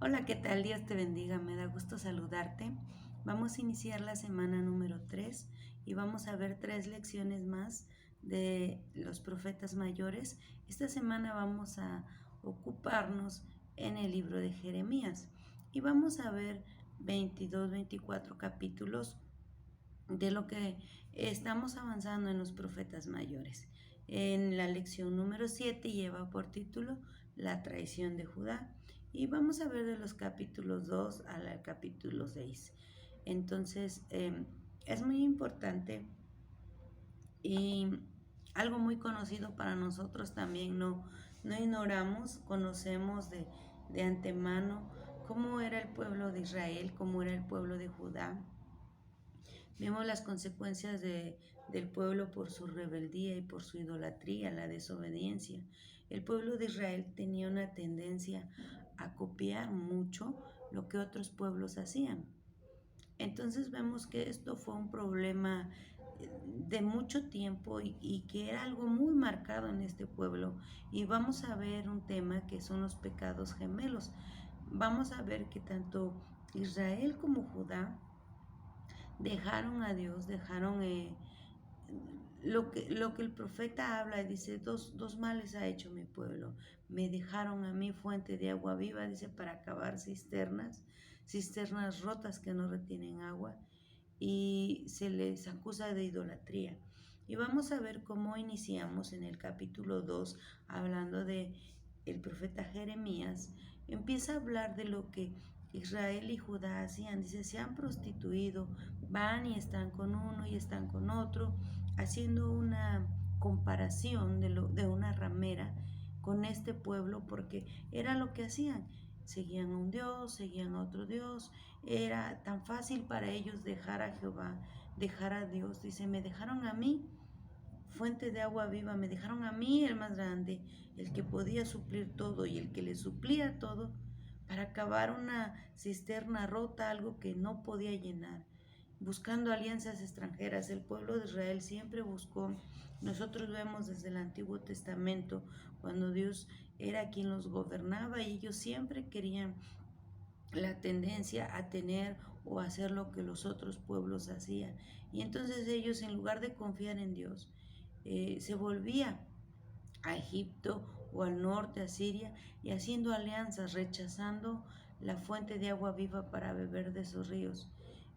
Hola, ¿qué tal? Dios te bendiga, me da gusto saludarte. Vamos a iniciar la semana número 3 y vamos a ver 3 lecciones más de los profetas mayores. Esta semana vamos a ocuparnos en el libro de Jeremías y vamos a ver 22, 24 capítulos de lo que estamos avanzando en los profetas mayores. En la lección número 7 lleva por título La traición de Judá y vamos a ver de los capítulos 2 al capítulo 6. Entonces, es muy importante y algo muy conocido para nosotros también, no ignoramos, conocemos de antemano cómo era el pueblo de Israel, cómo era el pueblo de Judá. Vemos las consecuencias del pueblo por su rebeldía y por su idolatría, la desobediencia. El pueblo de Israel tenía una tendencia a copiar mucho lo que otros pueblos hacían. Entonces vemos que esto fue un problema de mucho tiempo y que era algo muy marcado en este pueblo. Y vamos a ver un tema que son los pecados gemelos. Vamos a ver que tanto Israel como Judá dejaron a Dios, dejaron lo que el profeta habla, y dice, dos males ha hecho mi pueblo. Me dejaron a mí fuente de agua viva, dice, para cavar cisternas rotas que no retienen agua, y se les acusa de idolatría. Y vamos a ver cómo iniciamos en el capítulo 2 hablando de el profeta Jeremías. Empieza a hablar de lo que Israel y Judá hacían. Dice, se han prostituido, van y están con uno y están con otro, haciendo una comparación de una ramera con este pueblo, porque era lo que hacían. Seguían a un Dios, seguían a otro Dios. Era tan fácil para ellos dejar a Jehová, dejar a Dios. Dice, me dejaron a mí, fuente de agua viva, me dejaron a mí el más grande, el que podía suplir todo y el que le suplía todo, para cavar una cisterna rota, algo que no podía llenar, buscando alianzas extranjeras. El pueblo de Israel siempre buscó, nosotros vemos desde el Antiguo Testamento, cuando Dios era quien los gobernaba, y ellos siempre querían la tendencia a tener o hacer lo que los otros pueblos hacían. Y entonces ellos, en lugar de confiar en Dios, se volvía a Egipto o al norte, a Siria, y haciendo alianzas, rechazando la fuente de agua viva para beber de esos ríos.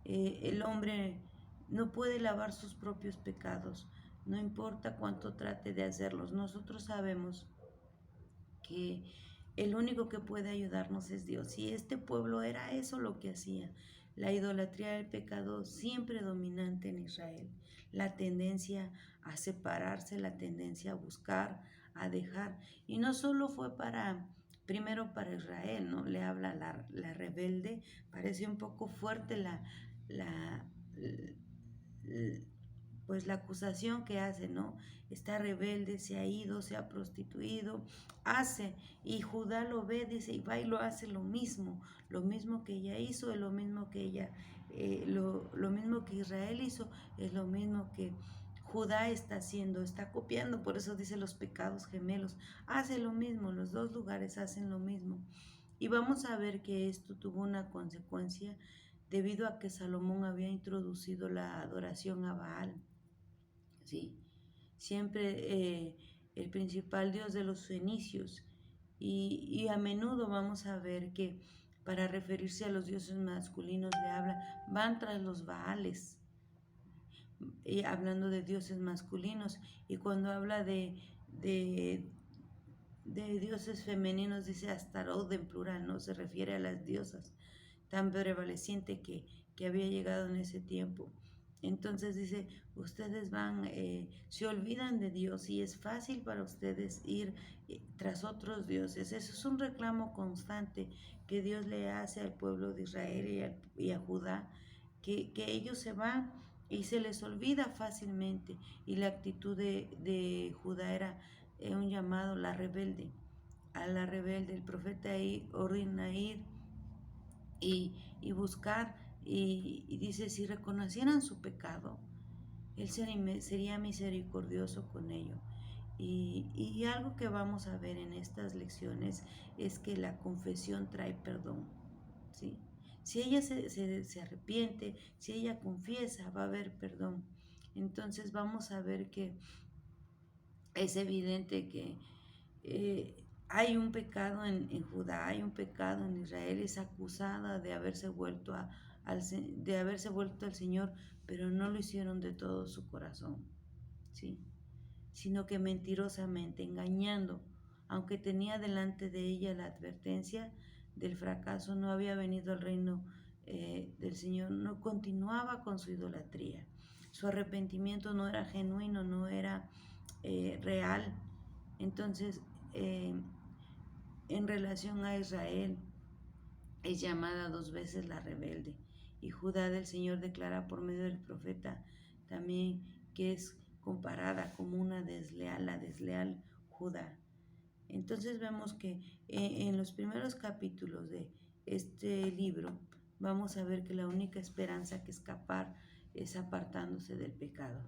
El hombre no puede lavar sus propios pecados, no importa cuánto trate de hacerlos. Nosotros sabemos que el único que puede ayudarnos es Dios. Y este pueblo era eso lo que hacía. La idolatría del pecado siempre dominante en Israel. La tendencia a separarse, la tendencia a buscar, a dejar. Y no solo fue primero para Israel, ¿no? Le habla la rebelde. Parece un poco fuerte la, pues la acusación que hace, ¿no? Está rebelde, se ha ido, se ha prostituido, hace, y Judá lo ve, dice, y va y lo hace lo mismo que ella hizo, es lo mismo que ella, lo mismo que Israel hizo, es lo mismo que Judá está haciendo, está copiando. Por eso dice los pecados gemelos, hace lo mismo, los dos lugares hacen lo mismo. Y vamos a ver que esto tuvo una consecuencia debido a que Salomón había introducido la adoración a Baal. ¿Sí? Siempre el principal dios de los fenicios. Y a menudo vamos a ver que para referirse a los dioses masculinos le habla, van tras los Baales, hablando de dioses masculinos. Y cuando habla de dioses femeninos, dice Astarot en plural, no se refiere a las diosas, tan prevaleciente que había llegado en ese tiempo. Entonces dice, ustedes se olvidan de Dios y es fácil para ustedes ir tras otros dioses. Eso es un reclamo constante que Dios le hace al pueblo de Israel y a Judá, que ellos se van y se les olvida fácilmente. Y la actitud de Judá era un llamado a la rebelde. El profeta ahí ordena ir y buscar, y dice, si reconocieran su pecado, él sería misericordioso con ellos. Y algo que vamos a ver en estas lecciones es que la confesión trae perdón, ¿sí? Si ella se arrepiente, si ella confiesa, va a haber perdón. Entonces vamos a ver que es evidente que hay un pecado en Judá, hay un pecado en Israel, es acusada de haberse de haberse vuelto al Señor, pero no lo hicieron de todo su corazón, ¿sí? Sino que mentirosamente, engañando, aunque tenía delante de ella la advertencia del fracaso, no había venido al reino del Señor, no continuaba con su idolatría. Su arrepentimiento no era genuino, no era real. Entonces, eh, en relación a Israel, es llamada 2 veces la rebelde. Y Judá del Señor declara por medio del profeta también que es comparada como una desleal, la desleal Judá. Entonces vemos que en los primeros capítulos de este libro vamos a ver que la única esperanza que escapar es apartándose del pecado.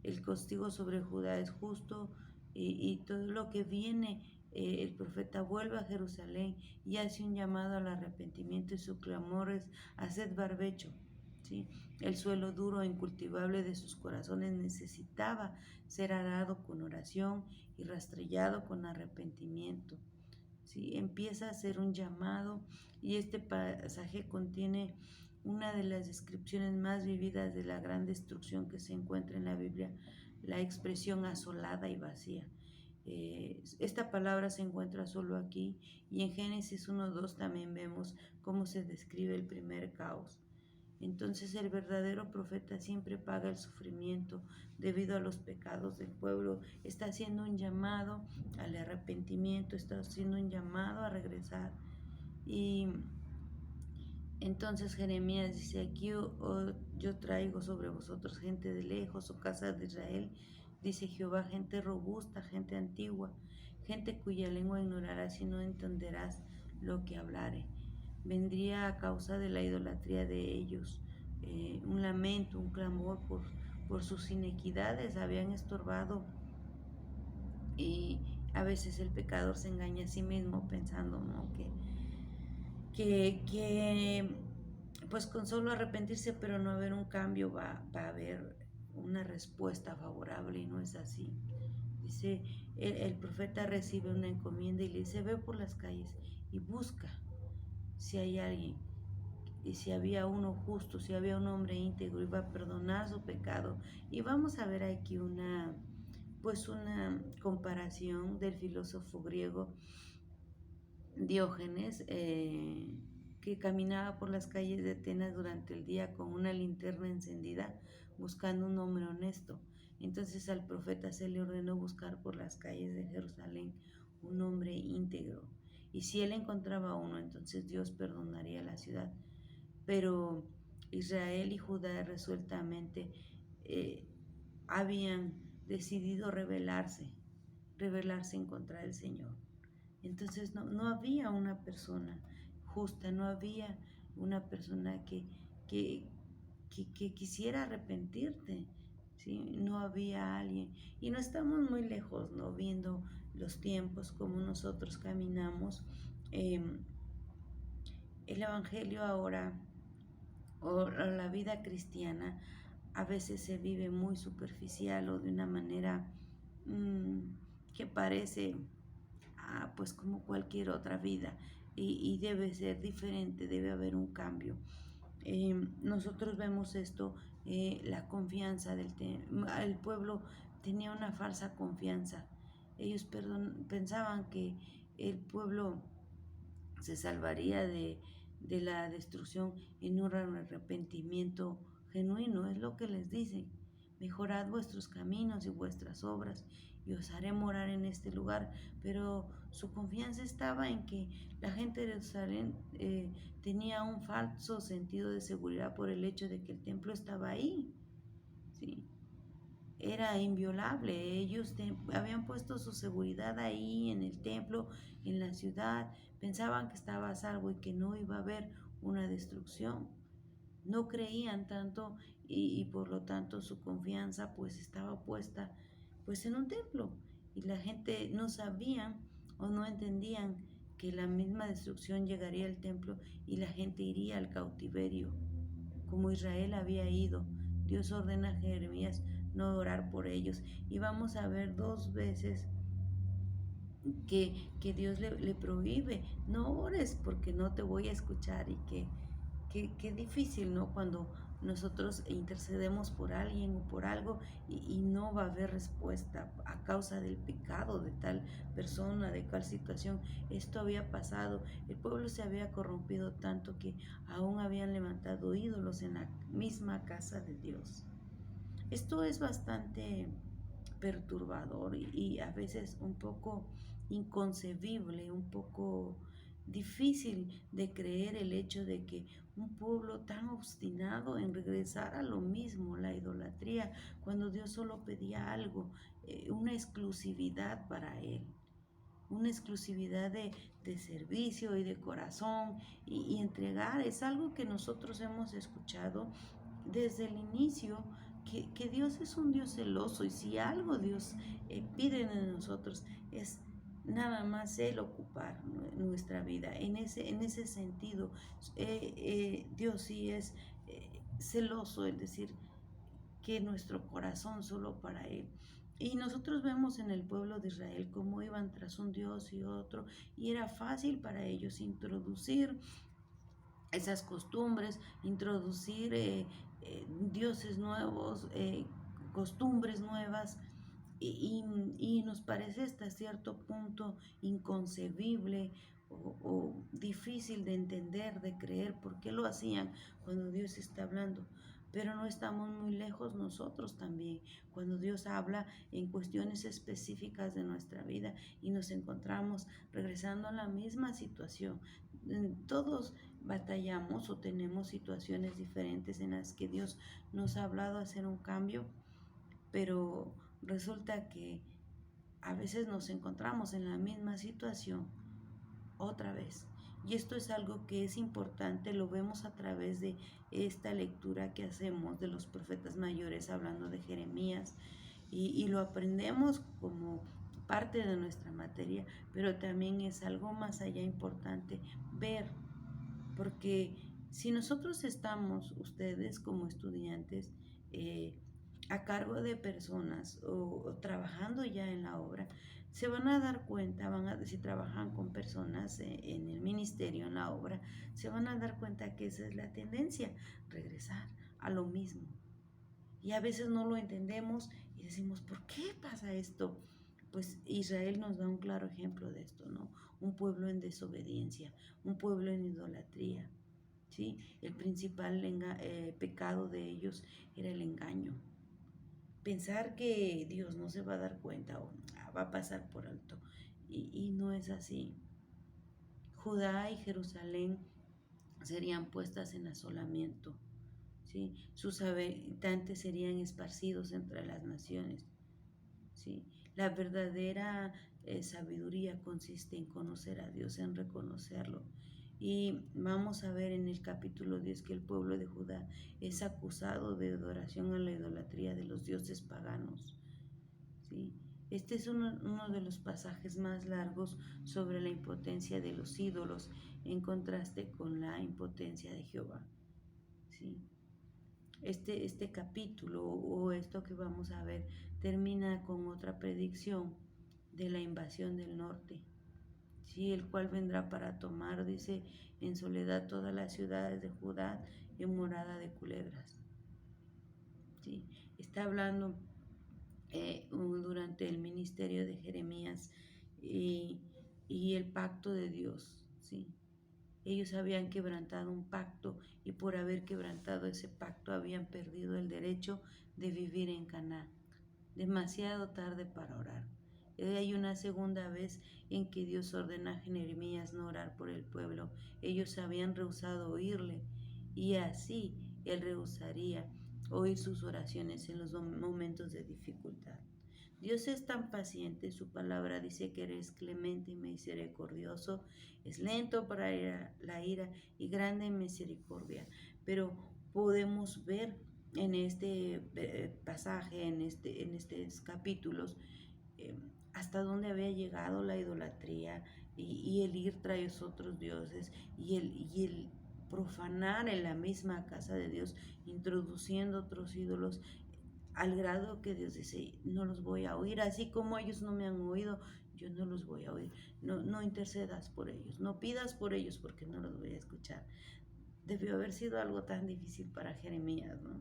El castigo sobre Judá es justo y todo lo que viene, el profeta vuelve a Jerusalén y hace un llamado al arrepentimiento y su clamor es: haced barbecho. ¿Sí? El suelo duro e incultivable de sus corazones necesitaba ser arado con oración y rastrillado con arrepentimiento. ¿Sí? Empieza a ser un llamado y este pasaje contiene una de las descripciones más vividas de la gran destrucción que se encuentra en la Biblia, la expresión asolada y vacía. Esta palabra se encuentra solo aquí y en Génesis 1:2 también vemos cómo se describe el primer caos. Entonces el verdadero profeta siempre paga el sufrimiento debido a los pecados del pueblo. Está haciendo un llamado al arrepentimiento, está haciendo un llamado a regresar. Y entonces Jeremías dice: aquí yo traigo sobre vosotros gente de lejos, o casa de Israel, dice Jehová, gente robusta, gente antigua, gente cuya lengua ignorarás y no entenderás lo que hablare. Vendría a causa de la idolatría de ellos, un lamento, un clamor por sus inequidades, habían estorbado. Y a veces el pecador se engaña a sí mismo pensando, ¿no?, que pues con solo arrepentirse pero no haber un cambio va a haber una respuesta favorable, y no es así. Dice, el profeta recibe una encomienda y le dice: ve por las calles y busca si hay alguien, y si había uno justo, si había un hombre íntegro, iba a perdonar su pecado. Y vamos a ver aquí una comparación del filósofo griego Diógenes, que caminaba por las calles de Atenas durante el día con una linterna encendida buscando un hombre honesto. Entonces al profeta se le ordenó buscar por las calles de Jerusalén un hombre íntegro. Y si él encontraba uno, entonces Dios perdonaría la ciudad. Pero Israel y Judá resueltamente eh, habían decidido rebelarse en contra del Señor. Entonces no había una persona justa, no había una persona que, que quisiera arrepentirte, ¿sí? No había alguien. Y no estamos muy lejos, ¿no?, viendo los tiempos, como nosotros caminamos. El Evangelio ahora, o la vida cristiana, a veces se vive muy superficial o de una manera que parece pues como cualquier otra vida, y debe ser diferente, debe haber un cambio. Nosotros vemos esto, la confianza el pueblo tenía una falsa confianza. Ellos pensaban que el pueblo se salvaría de la destrucción en un arrepentimiento genuino. Es lo que les dice: mejorad vuestros caminos y vuestras obras, y os haré morar en este lugar. Pero su confianza estaba en que la gente de Jerusalén tenía un falso sentido de seguridad por el hecho de que el templo estaba ahí, ¿sí? Era inviolable. Ellos habían puesto su seguridad ahí en el templo, en la ciudad. Pensaban que estaba a salvo y que no iba a haber una destrucción. No creían tanto, y por lo tanto su confianza pues estaba puesta pues en un templo. y la gente no sabía o no entendían que la misma destrucción llegaría al templo y la gente iría al cautiverio, como Israel había ido. Dios ordena a Jeremías no orar por ellos. Y vamos a ver 2 veces que Dios le prohíbe, no ores porque no te voy a escuchar. Y que difícil, ¿no? Cuando nosotros intercedemos por alguien o por algo y no va a haber respuesta a causa del pecado de tal persona, de tal situación. Esto había pasado, el pueblo se había corrompido tanto que aún habían levantado ídolos en la misma casa de Dios. Esto es bastante perturbador y a veces un poco inconcebible, un poco difícil de creer el hecho de que un pueblo tan obstinado en regresar a lo mismo, la idolatría, cuando Dios solo pedía algo, una exclusividad para Él, una exclusividad de servicio y de corazón y entregar. Es algo que nosotros hemos escuchado desde el inicio, que Dios es un Dios celoso y si algo Dios pide de nosotros es nada más Él ocupar nuestra vida. En ese sentido, Dios sí es celoso, es decir, que nuestro corazón solo para Él. Y nosotros vemos en el pueblo de Israel cómo iban tras un Dios y otro, y era fácil para ellos introducir esas costumbres, introducir dioses nuevos, costumbres nuevas, y nos parece hasta cierto punto inconcebible o difícil de entender, de creer por qué lo hacían cuando Dios está hablando. Pero no estamos muy lejos nosotros también, cuando Dios habla en cuestiones específicas de nuestra vida y nos encontramos regresando a la misma situación. Todos batallamos o tenemos situaciones diferentes en las que Dios nos ha hablado a hacer un cambio, pero resulta que a veces nos encontramos en la misma situación otra vez. Y esto es algo que es importante, lo vemos a través de esta lectura que hacemos de los profetas mayores hablando de Jeremías y lo aprendemos como parte de nuestra materia, pero también es algo más allá importante ver, porque si nosotros estamos, ustedes como estudiantes, a cargo de personas o trabajando ya en la obra, se van a dar cuenta, si trabajan con personas en el ministerio, en la obra, se van a dar cuenta que esa es la tendencia, regresar a lo mismo. Y a veces no lo entendemos y decimos, ¿por qué pasa esto? Pues Israel nos da un claro ejemplo de esto, ¿no? Un pueblo en desobediencia, un pueblo en idolatría, ¿sí? El principal pecado de ellos era el engaño. Pensar que Dios no se va a dar cuenta o va a pasar por alto. Y no es así. Judá y Jerusalén serían puestas en asolamiento, ¿sí? Sus habitantes serían esparcidos entre las naciones, ¿sí? La verdadera sabiduría consiste en conocer a Dios, en reconocerlo. Y vamos a ver en el capítulo 10 que el pueblo de Judá es acusado de adoración a la idolatría de los dioses paganos, ¿sí? Este es uno de los pasajes más largos sobre la impotencia de los ídolos en contraste con la impotencia de Jehová, ¿sí? Este capítulo o esto que vamos a ver termina con otra predicción de la invasión del norte, ¿sí? El cual vendrá para tomar, dice, en soledad todas las ciudades de Judá en morada de culebras, ¿sí? Está hablando durante el ministerio de Jeremías y el pacto de Dios, ¿sí? Ellos habían quebrantado un pacto y por haber quebrantado ese pacto habían perdido el derecho de vivir en Canaán. Demasiado tarde para orar. Hay una segunda vez en que Dios ordena a Jeremías no orar por el pueblo. Ellos habían rehusado oírle y así él rehusaría oír sus oraciones en los momentos de dificultad. Dios es tan paciente, su palabra dice que eres clemente y misericordioso, es lento para la ira y grande en misericordia. Pero podemos ver en este pasaje, en estos capítulos, hasta dónde había llegado la idolatría y el ir tras otros dioses y el profanar en la misma casa de Dios, introduciendo otros ídolos, al grado que Dios dice, no los voy a oír, así como ellos no me han oído, yo no los voy a oír. No, no intercedas por ellos, no pidas por ellos porque no los voy a escuchar. Debió haber sido algo tan difícil para Jeremías, ¿no?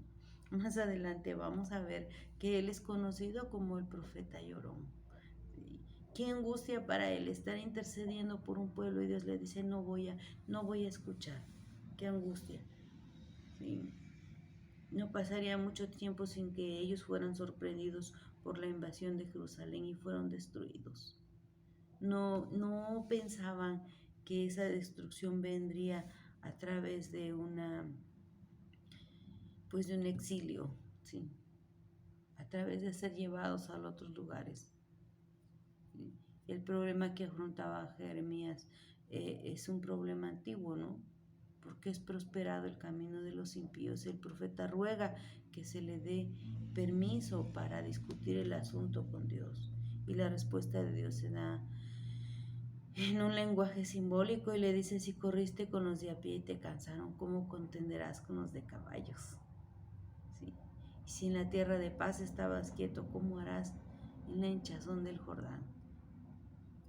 Más adelante vamos a ver que él es conocido como el profeta llorón. ¿Sí? Qué angustia para él estar intercediendo por un pueblo y Dios le dice, no voy a escuchar. Qué angustia. ¿Sí? No pasaría mucho tiempo sin que ellos fueran sorprendidos por la invasión de Jerusalén y fueron destruidos. No pensaban que esa destrucción vendría a través de de un exilio, ¿sí? A través de ser llevados a otros lugares. ¿Sí? El problema que afrontaba Jeremías es un problema antiguo, ¿no? Porque es prosperado el camino de los impíos. El profeta ruega que se le dé permiso para discutir el asunto con Dios. Y la respuesta de Dios se da en un lenguaje simbólico y le dice, si corriste con los de a pie y te cansaron, ¿cómo contenderás con los de caballos? ¿Sí? Y si en la tierra de paz estabas quieto, ¿cómo harás en la hinchazón del Jordán?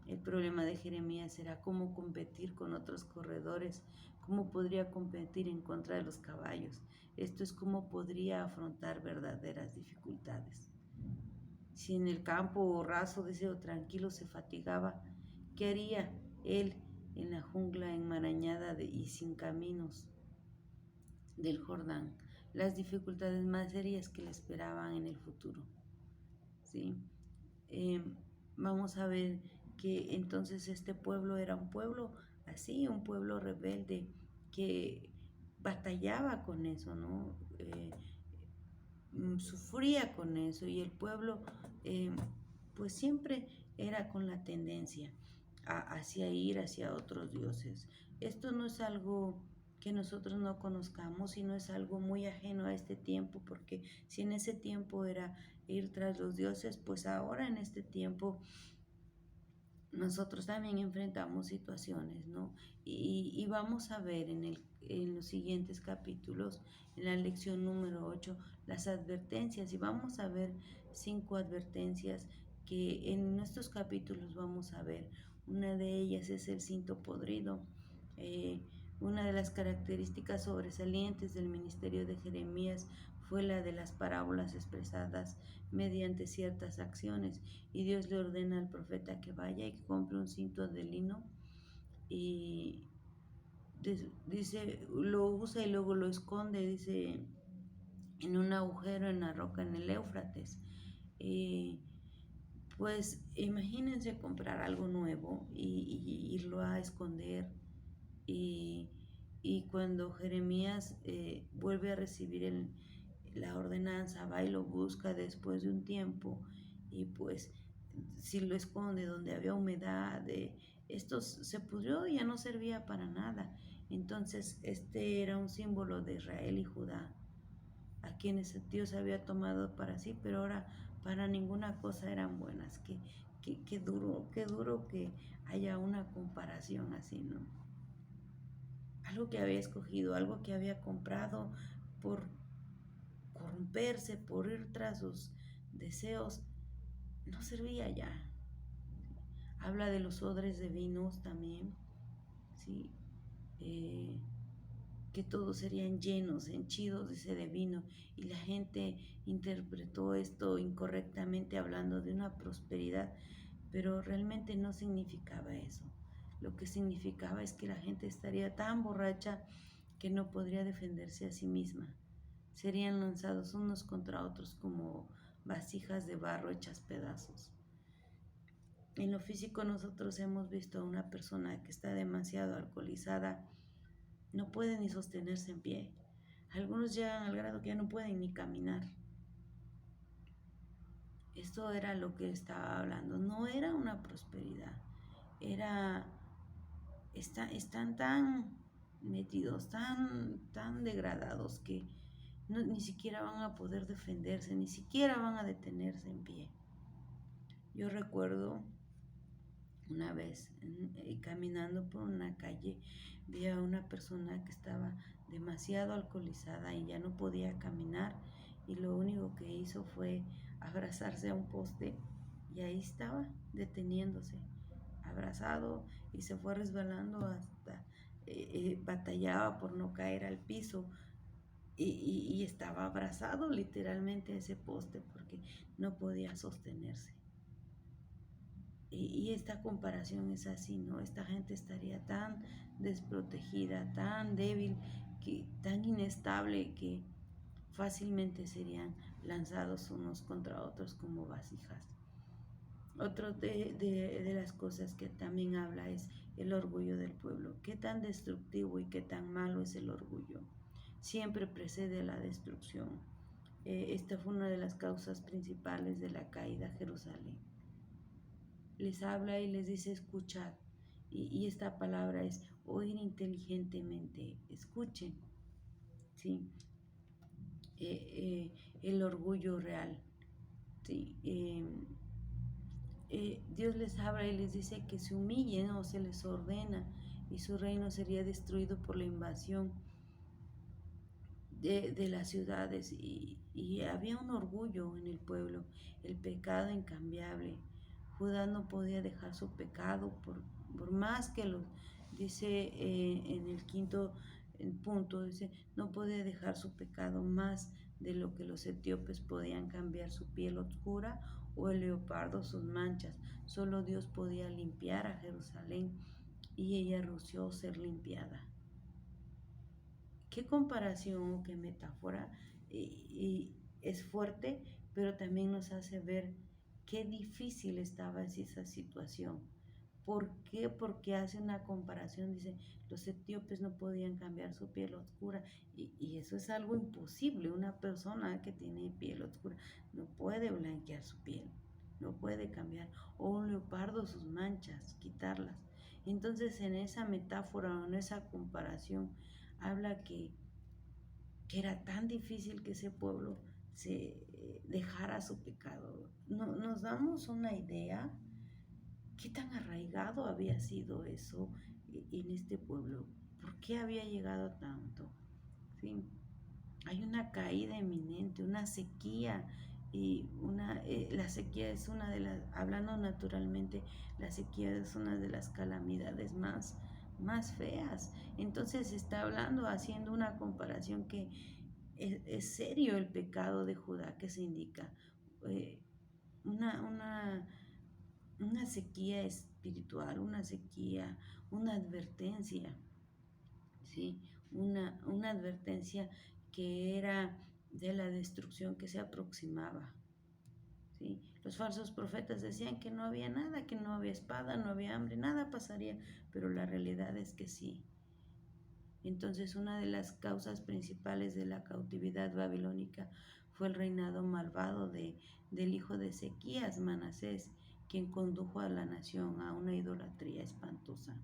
El problema de Jeremías era cómo competir con otros corredores, cómo podría competir en contra de los caballos. Esto es cómo podría afrontar verdaderas dificultades. Si en el campo raso, deseo tranquilo, se fatigaba, ¿qué haría él en la jungla enmarañada y sin caminos del Jordán? Las dificultades más serias que le esperaban en el futuro. ¿Sí? Vamos a ver que entonces este pueblo era un pueblo así, un pueblo rebelde que batallaba con eso, ¿no? Sufría con eso y el pueblo eh, pues siempre era con la tendencia hacia ir hacia otros dioses. Esto no es algo que nosotros no conozcamos, sino es algo muy ajeno a este tiempo, porque si en ese tiempo era ir tras los dioses, pues ahora en este tiempo nosotros también enfrentamos situaciones, ¿no? Y vamos a ver en los siguientes capítulos, en la lección número 8, las advertencias, y vamos a ver 5 advertencias que en estos capítulos vamos a ver. Una de ellas es el cinto podrido. Eh, una de las características sobresalientes del ministerio de Jeremías fue la de las parábolas expresadas mediante ciertas acciones, y Dios le ordena al profeta que vaya y que compre un cinto de lino y dice, lo usa y luego lo esconde, dice, en un agujero en la roca en el Éufrates. Pues imagínense comprar algo nuevo y irlo a esconder, y, y cuando Jeremías vuelve a recibir la ordenanza, va y lo busca después de un tiempo, y pues si lo esconde donde había humedad, esto se pudrió y ya no servía para nada. Entonces este era un símbolo de Israel y Judá, a quienes Dios había tomado para sí, pero ahora para ninguna cosa eran buenas. Qué duro que haya una comparación así, ¿no? Algo que había escogido, algo que había comprado por corromperse, por ir tras sus deseos, no servía ya. Habla de los odres de vinos también, ¿sí? Que todos serían llenos, henchidos de vino, y la gente interpretó esto incorrectamente hablando de una prosperidad, pero realmente no significaba eso. Lo que significaba es que la gente estaría tan borracha que no podría defenderse a sí misma. Serían lanzados unos contra otros como vasijas de barro hechas pedazos. En lo físico nosotros hemos visto a una persona que está demasiado alcoholizada, no puede ni sostenerse en pie. Algunos llegan al grado que ya no pueden ni caminar. Esto era lo que estaba hablando. No era una prosperidad. Están tan metidos, tan degradados que ni siquiera van a poder defenderse, ni siquiera van a detenerse en pie. Yo recuerdo una vez caminando por una calle, vi a una persona que estaba demasiado alcoholizada y ya no podía caminar, y lo único que hizo fue abrazarse a un poste, y ahí estaba deteniéndose, abrazado, y se fue resbalando hasta batallaba por no caer al piso, y estaba abrazado literalmente a ese poste porque no podía sostenerse. Y esta comparación es así, ¿no? Esta gente estaría tan desprotegida, tan débil, tan inestable, que fácilmente serían lanzados unos contra otros como vasijas. Otro de las cosas que también habla es el orgullo del pueblo. ¿Qué tan destructivo y qué tan malo es el orgullo? Siempre precede a la destrucción. Esta fue una de las causas principales de la caída a Jerusalén. Les habla y les dice escuchad. Y esta palabra es oír inteligentemente. Escuchen, ¿sí? El orgullo real, ¿sí? Dios les habla y les dice que se humillen o se les ordena, y su reino sería destruido por la invasión de las ciudades, y había un orgullo en el pueblo, el pecado incambiable. Judá no podía dejar su pecado por más que lo dice en el quinto punto, dice, no podía dejar su pecado más de lo que los etíopes podían cambiar su piel oscura o el leopardo sus manchas. Solo Dios podía limpiar a Jerusalén, y ella rusió ser limpiada. Qué comparación o qué metáfora, y es fuerte, pero también nos hace ver qué difícil estaba esa situación. ¿Por qué? Porque hace una comparación, dice, los etíopes no podían cambiar su piel oscura, y eso es algo imposible. Una persona que tiene piel oscura no puede blanquear su piel, no puede cambiar, o un leopardo sus manchas, quitarlas. Entonces en esa metáfora o en esa comparación habla que era tan difícil que ese pueblo se dejara su pecado. Nos damos una idea qué tan arraigado había sido eso en este pueblo, por qué había llegado tanto. ¿Sí? Hay una caída inminente, una sequía, y la sequía es una de las, hablando naturalmente, la sequía es una de las calamidades más feas. Entonces está hablando, haciendo una comparación que es serio el pecado de Judá que se indica. Eh, una, una, una sequía espiritual, una sequía, una advertencia, ¿sí? Una advertencia que era de la destrucción que se aproximaba, ¿sí? Los falsos profetas decían que no había nada, que no había espada, no había hambre, nada pasaría, pero la realidad es que sí. Entonces, una de las causas principales de la cautividad babilónica fue el reinado malvado del hijo de Ezequías, Manasés, quien condujo a la nación a una idolatría espantosa.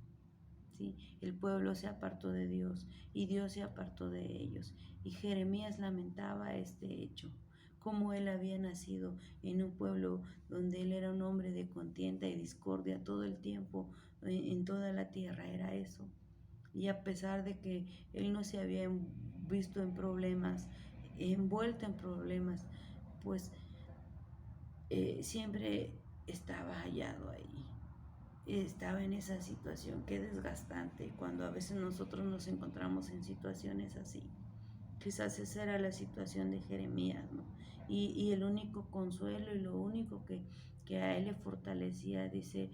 ¿Sí? El pueblo se apartó de Dios y Dios se apartó de ellos. Y Jeremías lamentaba este hecho, como él había nacido en un pueblo donde él era un hombre de contienda y discordia todo el tiempo, en toda la tierra era eso. Y a pesar de que él no se había visto en problemas, envuelto en problemas, pues siempre estaba hallado ahí. Estaba en esa situación. Qué desgastante cuando a veces nosotros nos encontramos en situaciones así. Quizás esa era la situación de Jeremías, ¿no? Y el único consuelo y lo único que a él le fortalecía, dice,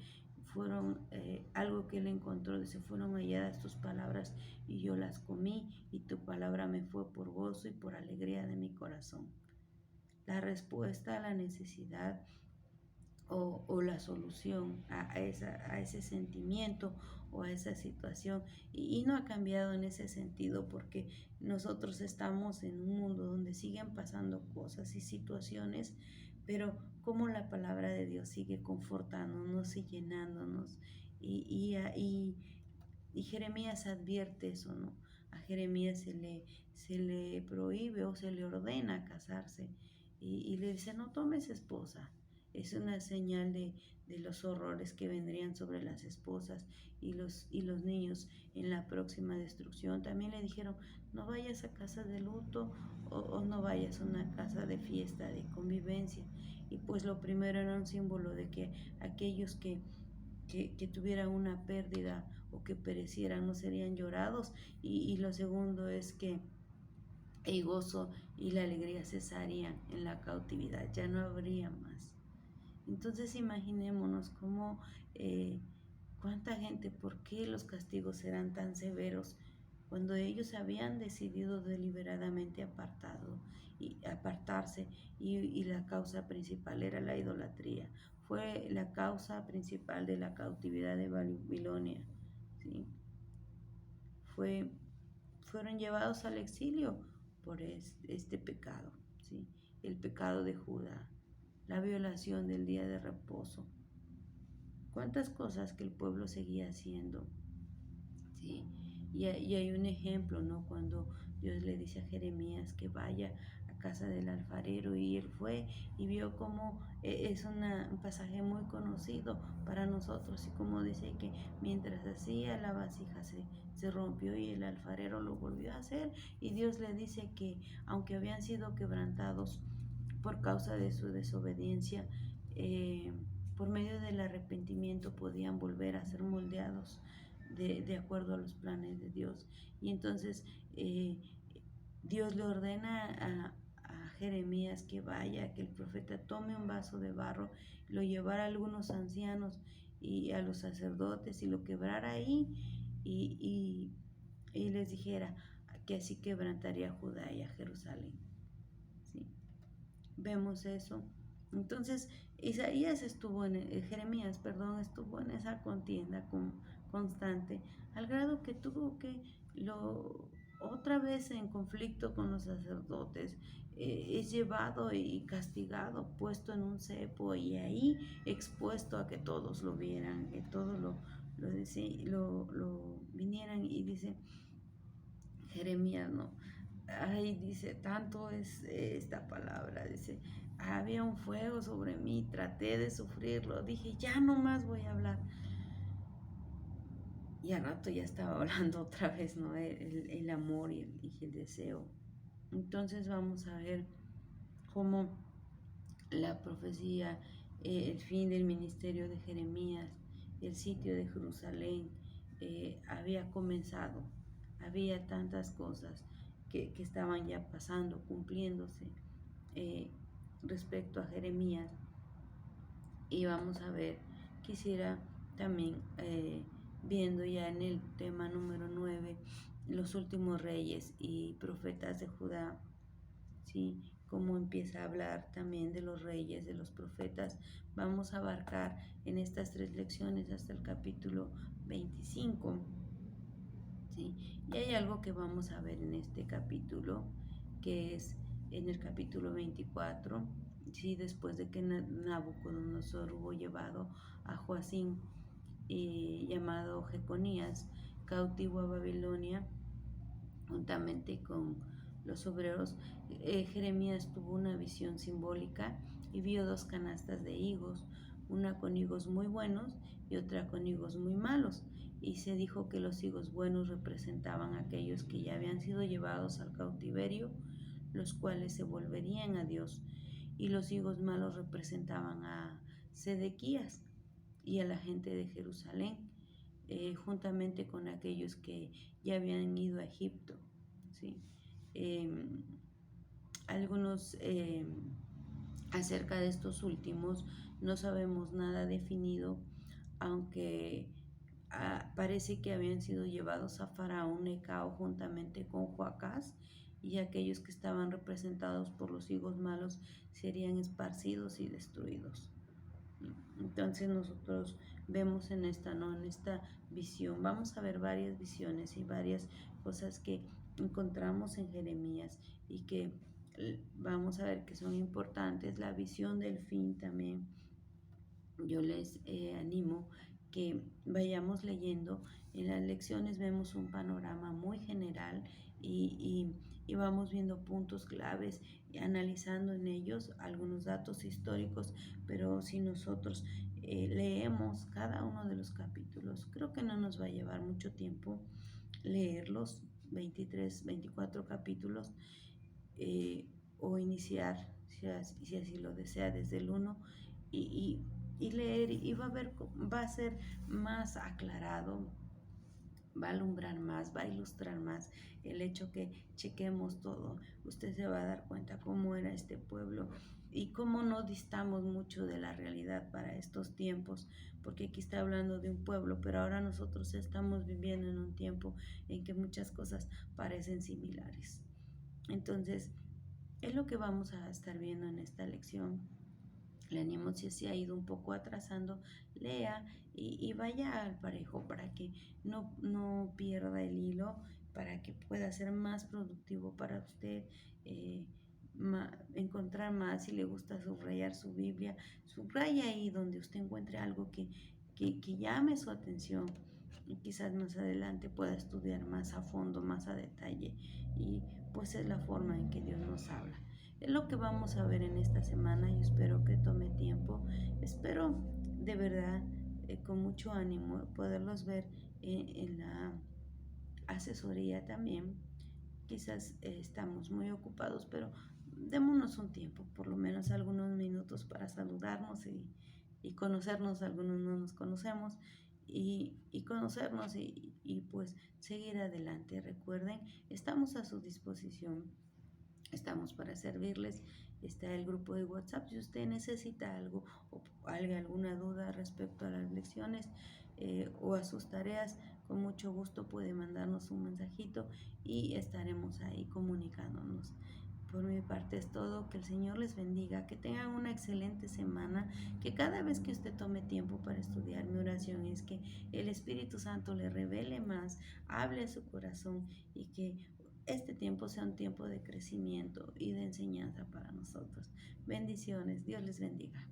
fueron algo que él encontró, dice, fueron halladas tus palabras y yo las comí, y tu palabra me fue por gozo y por alegría de mi corazón. La respuesta a la necesidad o la solución a ese sentimiento o a esa situación, y no ha cambiado en ese sentido, porque nosotros estamos en un mundo donde siguen pasando cosas y situaciones, pero como la palabra de Dios sigue confortándonos y llenándonos, y Jeremías advierte eso, ¿no? A Jeremías se le prohíbe o se le ordena casarse, y le dice, no tomes esposa. es una señal de los horrores que vendrían sobre las esposas y los niños en la próxima destrucción. También le dijeron, no vayas a casa de luto o no vayas a una casa de fiesta, de convivencia. Y pues lo primero era un símbolo de que aquellos que tuvieran una pérdida o que perecieran no serían llorados. Y lo segundo es que el gozo y la alegría cesarían en la cautividad, ya no habría más. Entonces imaginémonos cómo, cuánta gente, por qué los castigos eran tan severos cuando ellos habían decidido deliberadamente apartarse y la causa principal era la idolatría. Fue la causa principal de la cautividad de Babilonia. ¿Sí? Fueron llevados al exilio por este pecado, ¿sí? El pecado de Judá, la violación del día de reposo. Cuántas cosas que el pueblo seguía haciendo, ¿sí? Y hay un ejemplo, ¿no? Cuando Dios le dice a Jeremías que vaya a casa del alfarero y él fue y vio cómo es un pasaje muy conocido para nosotros y como dice que mientras hacía la vasija se rompió y el alfarero lo volvió a hacer y Dios le dice que aunque habían sido quebrantados por causa de su desobediencia, por medio del arrepentimiento podían volver a ser moldeados de acuerdo a los planes de Dios. Y entonces Dios le ordena a Jeremías que vaya, que el profeta tome un vaso de barro, lo llevara a algunos ancianos y a los sacerdotes y lo quebrara ahí y, y les dijera que así quebrantaría a Judá y a Jerusalén. ¿Sí? Vemos eso. Entonces, Jeremías, perdón, estuvo en esa contienda constante, al grado que tuvo que otra vez en conflicto con los sacerdotes, es llevado y castigado, puesto en un cepo y ahí expuesto a que todos lo vieran, que todos lo vinieran y dice Jeremías, ¿no? Ay, dice, tanto es esta palabra, dice, había un fuego sobre mí, traté de sufrirlo, dije, ya no más voy a hablar. Y al rato ya estaba hablando otra vez, ¿no? El amor y el deseo. Entonces vamos a ver cómo la profecía, el fin del ministerio de Jeremías, el sitio de Jerusalén, había comenzado. Había tantas cosas que estaban ya pasando, cumpliéndose eh, respecto a Jeremías. Y vamos a ver, quisiera también, viendo ya en el tema número 9, los últimos reyes y profetas de Judá, ¿sí? Cómo empieza a hablar también de los reyes, de los profetas. Vamos a abarcar en estas 3 lecciones hasta el capítulo 25. ¿Sí? Y hay algo que vamos a ver en este capítulo, que es en el capítulo 24, ¿sí? Después de que Nabucodonosor hubo llevado a Joacim, llamado Jeconías, cautivo a Babilonia, juntamente con los obreros, Jeremías tuvo una visión simbólica y vio 2 canastas de higos, una con higos muy buenos y otra con higos muy malos. Y se dijo que los higos buenos representaban a aquellos que ya habían sido llevados al cautiverio, los cuales se volverían a Dios. Y los higos malos representaban a Sedequías y a la gente de Jerusalén, juntamente con aquellos que ya habían ido a Egipto. ¿Sí? Algunos acerca de estos últimos no sabemos nada definido, aunque parece que habían sido llevados a Faraón Necao juntamente con Joacás, y aquellos que estaban representados por los higos malos serían esparcidos y destruidos. Entonces nosotros vemos en esta, ¿no? En esta visión, vamos a ver varias visiones y varias cosas que encontramos en Jeremías y que vamos a ver que son importantes. La visión del fin también, yo les animo que vayamos leyendo. En las lecciones vemos un panorama muy general y y vamos viendo puntos claves y analizando en ellos algunos datos históricos, pero si nosotros leemos cada uno de los capítulos, creo que no nos va a llevar mucho tiempo leerlos, 23, 24 capítulos, eh, o iniciar, si así lo desea, desde el uno y leer, y va a ser más aclarado, va a alumbrar más, va a ilustrar más el hecho que chequemos todo. Usted se va a dar cuenta cómo era este pueblo y cómo no distamos mucho de la realidad para estos tiempos, porque aquí está hablando de un pueblo, pero ahora nosotros estamos viviendo en un tiempo en que muchas cosas parecen similares. Entonces, es lo que vamos a estar viendo en esta lección. Le animo, si se ha ido un poco atrasando, lea y vaya al parejo para que no pierda el hilo, para que pueda ser más productivo para usted, eh, encontrar más. Si le gusta subrayar su Biblia, subraya ahí donde usted encuentre algo que llame su atención, y quizás más adelante pueda estudiar más a fondo, más a detalle, y pues es la forma en que Dios nos habla. Es lo que vamos a ver en esta semana. Yo espero que tome tiempo, espero de verdad, con mucho ánimo, poderlos ver en la asesoría también. Quizás estamos muy ocupados, pero démonos un tiempo, por lo menos algunos minutos, para saludarnos y conocernos. Algunos no nos conocemos, y conocernos y pues seguir adelante. Recuerden, estamos a su disposición, estamos para servirles. Está el grupo de WhatsApp si usted necesita algo o alguna duda respecto a las lecciones, o a sus tareas. Con mucho gusto puede mandarnos un mensajito y estaremos ahí comunicándonos. Por mi parte es todo. Que el Señor les bendiga, que tengan una excelente semana, que cada vez que usted tome tiempo para estudiar, mi oración es que el Espíritu Santo le revele más, hable a su corazón, y que este tiempo sea un tiempo de crecimiento y de enseñanza para nosotros. Bendiciones, Dios les bendiga.